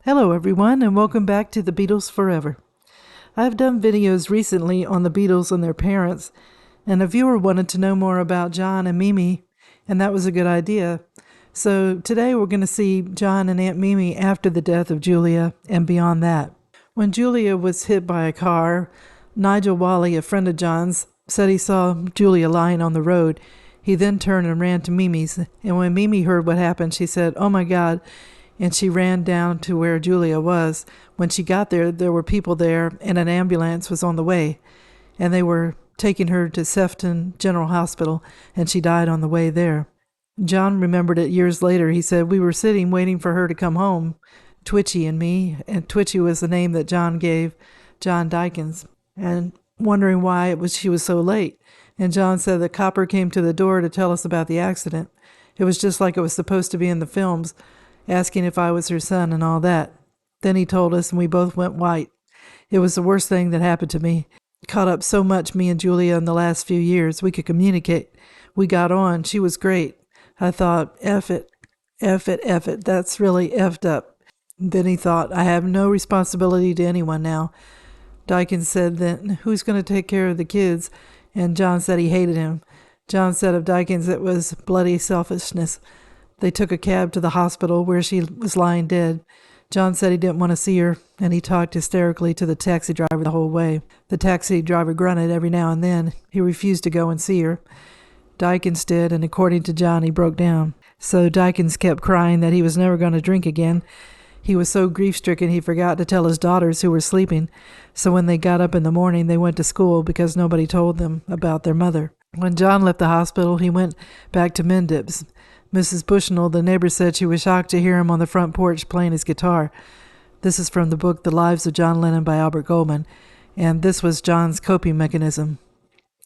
Hello everyone and welcome back to the Beatles Forever. I've done videos recently on the Beatles and their parents, and a viewer wanted to know more about John and Mimi, and that was a good idea. So today we're going to see John and Aunt Mimi after the death of Julia and beyond that. When Julia was hit by a car, Nigel Wally, a friend of John's, said he saw Julia lying on the road. He then turned and ran to Mimi's, and when Mimi heard what happened, she said, "Oh my God," and she ran down to where Julia was. When she got there, there were people there, and an ambulance was on the way, and they were taking her to Sefton General Hospital, and she died on the way there. John remembered it years later. He said, "We were sitting waiting for her to come home, Twitchy and me," and Twitchy was the name that John gave John Dykins, and wondering why she was so late. And John said the copper came to the door to tell us about the accident. It was just like it was supposed to be in the films, asking if I was her son and all that. Then he told us, and we both went white. It was the worst thing that happened to me. Caught up so much, me and Julia, in the last few years. We could communicate. We got on. She was great. I thought, F it, F it, F it. That's really effed up. Then he thought, I have no responsibility to anyone now. Dykins said, then who's going to take care of the kids? And John said he hated him. John said of Dykins it was bloody selfishness. They took a cab to the hospital where she was lying dead. John said he didn't want to see her, and he talked hysterically to the taxi driver the whole way. The taxi driver grunted every now and then. He refused to go and see her. Dykins did, and according to John, he broke down. So Dykins kept crying that he was never going to drink again. He was so grief-stricken he forgot to tell his daughters who were sleeping. So when they got up in the morning, they went to school because nobody told them about their mother. When John left the hospital, he went back to Mendip's. Mrs. Bushnell, the neighbor, said she was shocked to hear him on the front porch playing his guitar. This is from the book The Lives of John Lennon by Albert Goldman, and this was John's coping mechanism.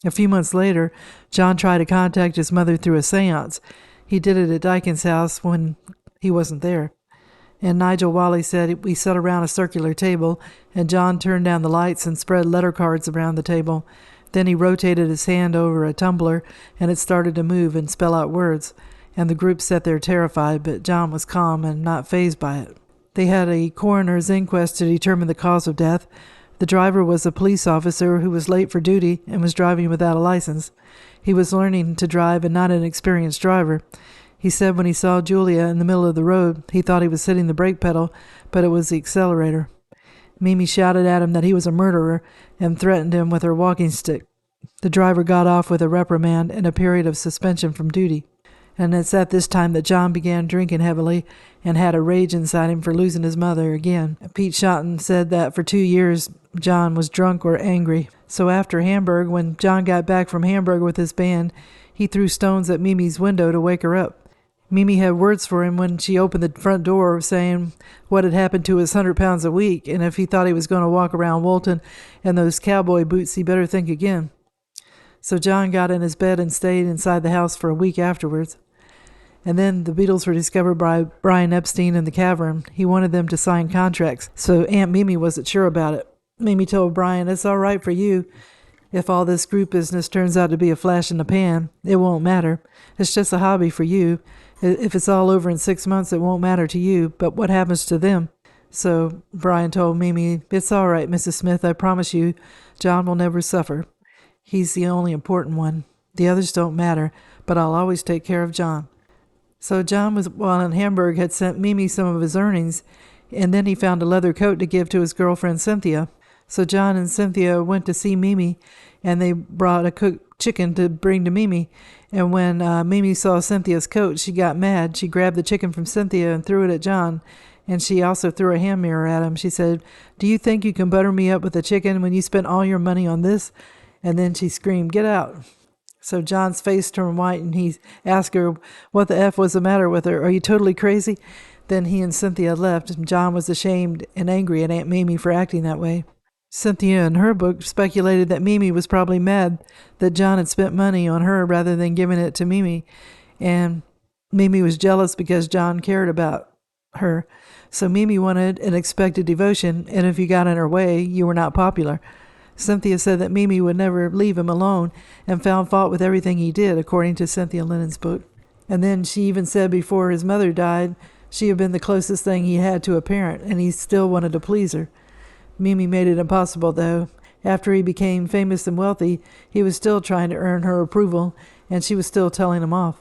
A few months later, John tried to contact his mother through a seance. He did it at Dykins' house when he wasn't there. And Nigel Wally said we sat around a circular table, and John turned down the lights and spread letter cards around the table. Then he rotated his hand over a tumbler, and it started to move and spell out words. And the group sat there terrified, but John was calm and not fazed by it. They had a coroner's inquest to determine the cause of death. The driver was a police officer who was late for duty and was driving without a license. He was learning to drive and not an experienced driver. He said when he saw Julia in the middle of the road, he thought he was hitting the brake pedal, but it was the accelerator. Mimi shouted at him that he was a murderer and threatened him with her walking stick. The driver got off with a reprimand and a period of suspension from duty. And it's at this time that John began drinking heavily and had a rage inside him for losing his mother again. Pete Shotton said that for 2 years, John was drunk or angry. So after Hamburg, when John got back from Hamburg with his band, he threw stones at Mimi's window to wake her up. Mimi had words for him when she opened the front door saying what had happened to his 100 pounds a week, and if he thought he was going to walk around Woolton in those cowboy boots, he better think again. So John got in his bed and stayed inside the house for a week afterwards. And then the Beatles were discovered by Brian Epstein in the cavern. He wanted them to sign contracts, so Aunt Mimi wasn't sure about it. Mimi told Brian, "It's all right for you. If all this group business turns out to be a flash in the pan, it won't matter. It's just a hobby for you. If it's all over in 6 months, it won't matter to you, but what happens to them?" So Brian told Mimi, "It's all right, Mrs. Smith. I promise you, John will never suffer. He's the only important one. The others don't matter, but I'll always take care of John." So John, while in Hamburg, had sent Mimi some of his earnings, and then he found a leather coat to give to his girlfriend Cynthia. So John and Cynthia went to see Mimi, and they brought a cooked chicken to bring to Mimi. And when Mimi saw Cynthia's coat, she got mad. She grabbed the chicken from Cynthia and threw it at John, and she also threw a hand mirror at him. She said, "Do you think you can butter me up with a chicken when you spent all your money on this?" And then she screamed, "Get out." So John's face turned white, and he asked her what the F was the matter with her. "Are you totally crazy?" Then he and Cynthia left, and John was ashamed and angry at Aunt Mimi for acting that way. Cynthia, in her book, speculated that Mimi was probably mad that John had spent money on her rather than giving it to Mimi, and Mimi was jealous because John cared about her. So Mimi wanted and expected devotion, and if you got in her way, you were not popular. Cynthia said that Mimi would never leave him alone and found fault with everything he did, according to Cynthia Lennon's book. And then she even said before his mother died, She had been the closest thing he had to a parent, and he still wanted to please her. Mimi made it impossible, though. After he became famous and wealthy, he was still trying to earn her approval, and she was still telling him off.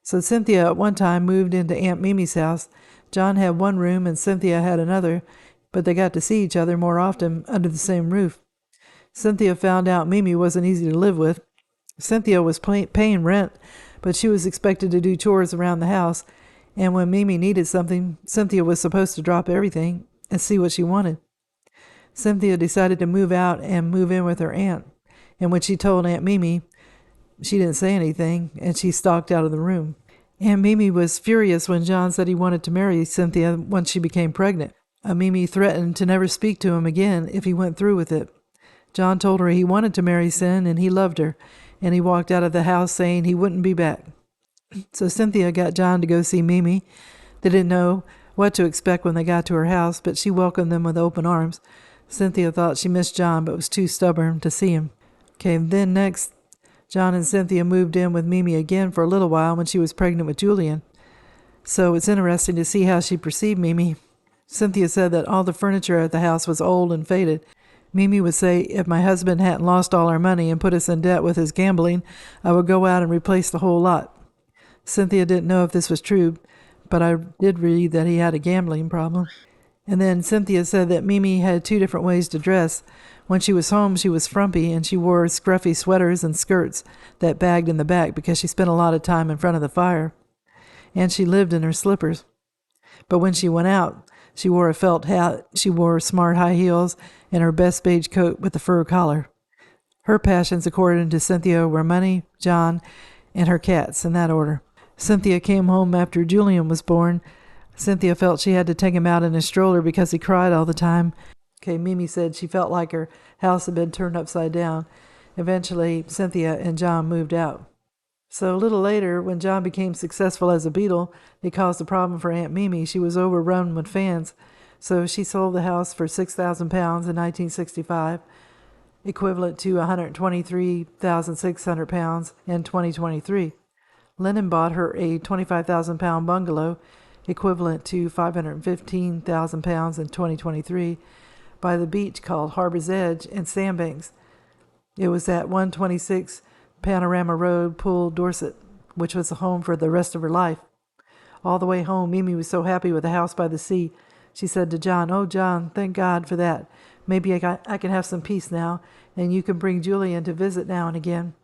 So Cynthia at one time moved into Aunt Mimi's house. John had one room and Cynthia had another, but they got to see each other more often under the same roof. Cynthia found out Mimi wasn't easy to live with. Cynthia was paying rent, but she was expected to do chores around the house, and when Mimi needed something, Cynthia was supposed to drop everything and see what she wanted. Cynthia decided to move out and move in with her aunt, and when she told Aunt Mimi, she didn't say anything, and she stalked out of the room. Aunt Mimi was furious when John said he wanted to marry Cynthia once she became pregnant. Mimi threatened to never speak to him again if he went through with it. John told her he wanted to marry Cyn and he loved her, and he walked out of the house saying he wouldn't be back. So Cynthia got John to go see Mimi. They didn't know what to expect when they got to her house, but she welcomed them with open arms. Cynthia thought she missed John, but was too stubborn to see him. Then next, John and Cynthia moved in with Mimi again for a little while when she was pregnant with Julian. So it's interesting to see how she perceived Mimi. Cynthia said that all the furniture at the house was old and faded. Mimi would say, if my husband hadn't lost all our money and put us in debt with his gambling, I would go out and replace the whole lot. Cynthia didn't know if this was true, but I did read that he had a gambling problem. And then Cynthia said that Mimi had two different ways to dress. When she was home, she was frumpy, and she wore scruffy sweaters and skirts that bagged in the back because she spent a lot of time in front of the fire. And she lived in her slippers. But when she went out, she wore a felt hat, she wore smart high heels, and her best beige coat with a fur collar. Her passions, according to Cynthia, were money, John, and her cats, in that order. Cynthia came home after Julian was born. Cynthia felt she had to take him out in a stroller because he cried all the time. Mimi said she felt like her house had been turned upside down. Eventually, Cynthia and John moved out. So a little later, when John became successful as a Beatle, it caused a problem for Aunt Mimi. She was overrun with fans. So she sold the house for £6,000 in 1965, equivalent to £123,600 in 2023. Lennon bought her a £25,000 bungalow, equivalent to £515,000 in 2023, by the beach called Harbor's Edge in Sandbanks. It was at 126 Panorama Road, Poole, Dorset, which was the home for the rest of her life. All the way home, Mimi was so happy with the house by the sea. She said to John, "Oh, John, thank God for that. Maybe I can have some peace now, and you can bring Julian to visit now and again,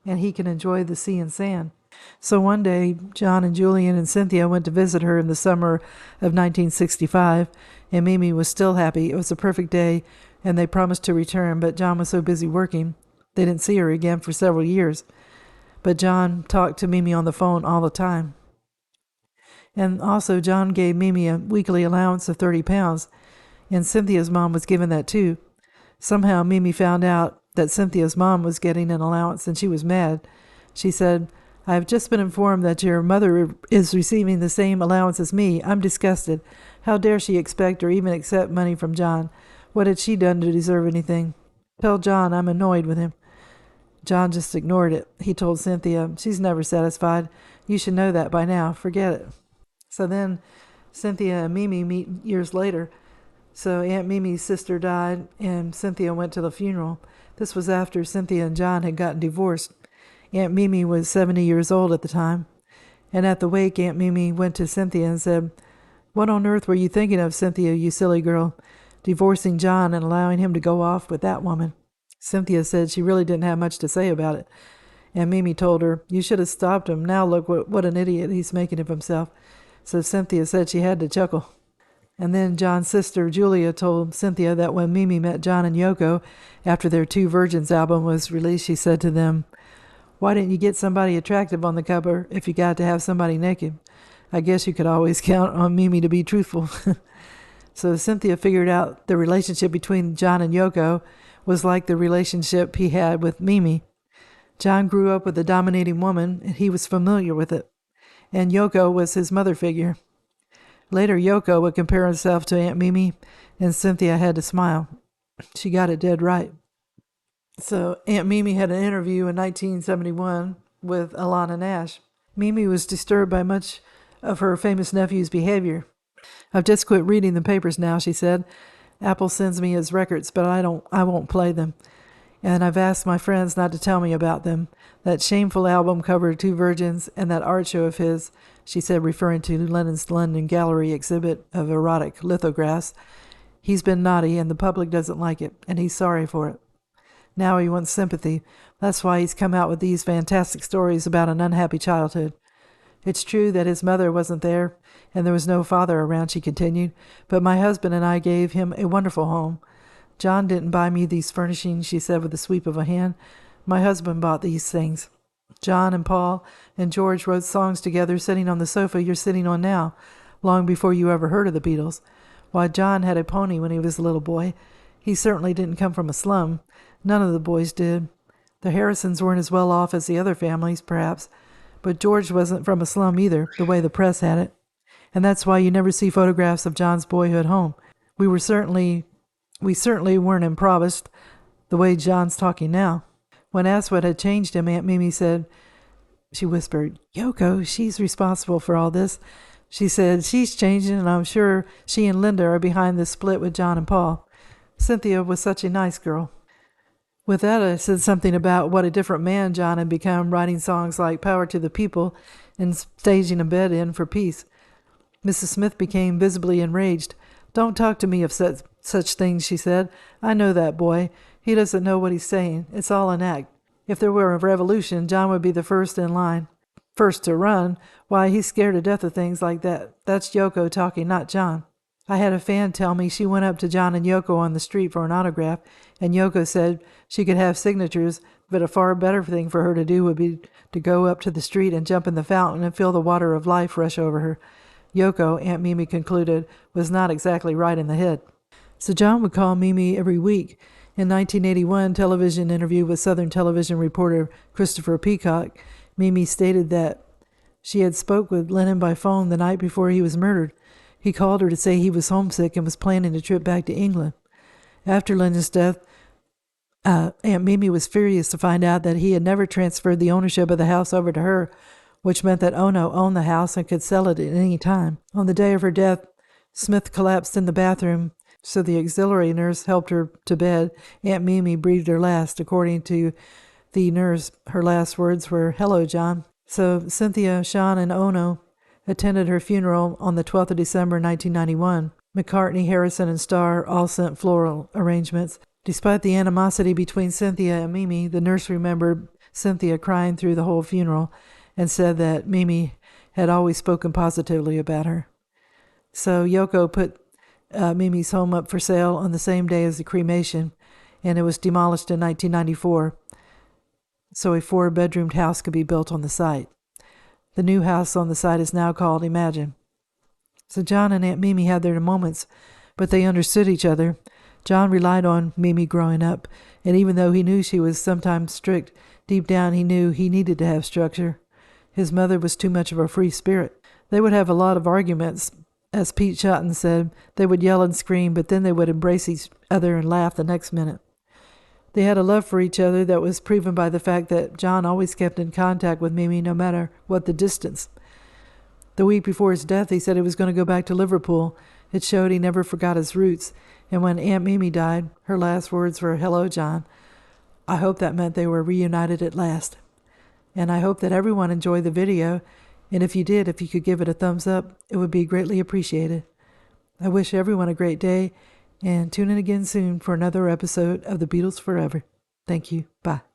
and he can enjoy the sea and sand." So one day, John and Julian and Cynthia went to visit her in the summer of 1965, and Mimi was still happy. It was a perfect day, and they promised to return, but John was so busy working, they didn't see her again for several years. But John talked to Mimi on the phone all the time. And also, John gave Mimi a weekly allowance of £30, and Cynthia's mom was given that too. Somehow, Mimi found out that Cynthia's mom was getting an allowance, and she was mad. She said, "I have just been informed that your mother is receiving the same allowance as me. I'm disgusted. How dare she expect or even accept money from John? What had she done to deserve anything? Tell John I'm annoyed with him." John just ignored it. He told Cynthia, "She's never satisfied. You should know that by now. Forget it." So then Cynthia and Mimi meet years later. So Aunt Mimi's sister died, and Cynthia went to the funeral. This was after Cynthia and John had gotten divorced. Aunt Mimi was 70 years old at the time. And at the wake, Aunt Mimi went to Cynthia and said, "What on earth were you thinking of, Cynthia, you silly girl? Divorcing John and allowing him to go off with that woman." Cynthia said she really didn't have much to say about it. And Mimi told her, "You should have stopped him. Now look what an idiot he's making of himself." So Cynthia said she had to chuckle. And then John's sister, Julia, told Cynthia that when Mimi met John and Yoko after their Two Virgins album was released, she said to them, "Why didn't you get somebody attractive on the cover if you got to have somebody naked? I guess you could always count on Mimi to be truthful." So Cynthia figured out the relationship between John and Yoko was like the relationship he had with Mimi. John grew up with a dominating woman, and he was familiar with it. And Yoko was his mother figure. Later, Yoko would compare herself to Aunt Mimi, and Cynthia had to smile. She got it dead right. So Aunt Mimi had an interview in 1971 with Alana Nash. Mimi was disturbed by much of her famous nephew's behavior. I've just quit reading the papers now, she said. Apple sends me his records, but I won't play them. And I've asked my friends not to tell me about them. That shameful album cover, Two Virgins, and that art show of his, she said, referring to Lennon's London Gallery exhibit of erotic lithographs. He's been naughty, and the public doesn't like it, and he's sorry for it. Now he wants sympathy. That's why he's come out with these fantastic stories about an unhappy childhood. It's true that his mother wasn't there, and there was no father around, she continued, but my husband and I gave him a wonderful home. John didn't buy me these furnishings, she said with a sweep of a hand. My husband bought these things. John and Paul and George wrote songs together sitting on the sofa you're sitting on now, long before you ever heard of the Beatles. Why, John had a pony when he was a little boy. He certainly didn't come from a slum. None of the boys did. The Harrisons weren't as well off as the other families, perhaps, but George wasn't from a slum either, the way the press had it. And that's why you never see photographs of John's boyhood home. We certainly weren't improvised the way John's talking now. When asked what had changed him, Aunt Mimi said, she whispered, Yoko, she's responsible for all this. She said, she's changing, and I'm sure she and Linda are behind this split with John and Paul. Cynthia was such a nice girl. With that, I said something about what a different man John had become, writing songs like Power to the People and staging a bed-in for peace. Mrs. Smith became visibly enraged. Don't talk to me of such things, she said. I know that boy. He doesn't know what he's saying. It's all an act. If there were a revolution, John would be the first in line. First to run. Why, he's scared to death of things like that. That's Yoko talking, not John. I had a fan tell me she went up to John and Yoko on the street for an autograph, and Yoko said she could have signatures, but a far better thing for her to do would be to go up to the street and jump in the fountain and feel the water of life rush over her. Yoko, Aunt Mimi concluded, was not exactly right in the head. So John would call Mimi every week. In 1981 television interview with Southern television reporter Christopher Peacock, Mimi stated that she had spoke with Lennon by phone the night before he was murdered. He called her to say he was homesick and was planning a trip back to England. After Lennon's death, Aunt Mimi was furious to find out that he had never transferred the ownership of the house over to her, which meant that Ono owned the house and could sell it at any time. On the day of her death, Smith collapsed in the bathroom, so the auxiliary nurse helped her to bed. Aunt Mimi breathed her last. According to the nurse, her last words were, "Hello, John." So Cynthia, Sean, and Ono attended her funeral on the 12th of December, 1991. McCartney, Harrison, and Starr all sent floral arrangements. Despite the animosity between Cynthia and Mimi, the nurse remembered Cynthia crying through the whole funeral and said that Mimi had always spoken positively about her. So Yoko put Mimi's home up for sale on the same day as the cremation, and it was demolished in 1994, so a 4-bedroomed house could be built on the site. The new house on the site is now called Imagine. So John and Aunt Mimi had their moments, but they understood each other. John relied on Mimi growing up, and even though he knew she was sometimes strict, deep down he knew he needed to have structure. His mother was too much of a free spirit. They would have a lot of arguments. As Pete Shotton said, they would yell and scream, but then they would embrace each other and laugh the next minute. They had a love for each other that was proven by the fact that John always kept in contact with Mimi no matter what the distance. The week before his death, he said he was going to go back to Liverpool. It showed he never forgot his roots. And when Aunt Mimi died, her last words were, "Hello, John." I hope that meant they were reunited at last. And I hope that everyone enjoyed the video. And if you did, if you could give it a thumbs up, it would be greatly appreciated. I wish everyone a great day, and tune in again soon for another episode of the Beatles Forever. Thank you. Bye.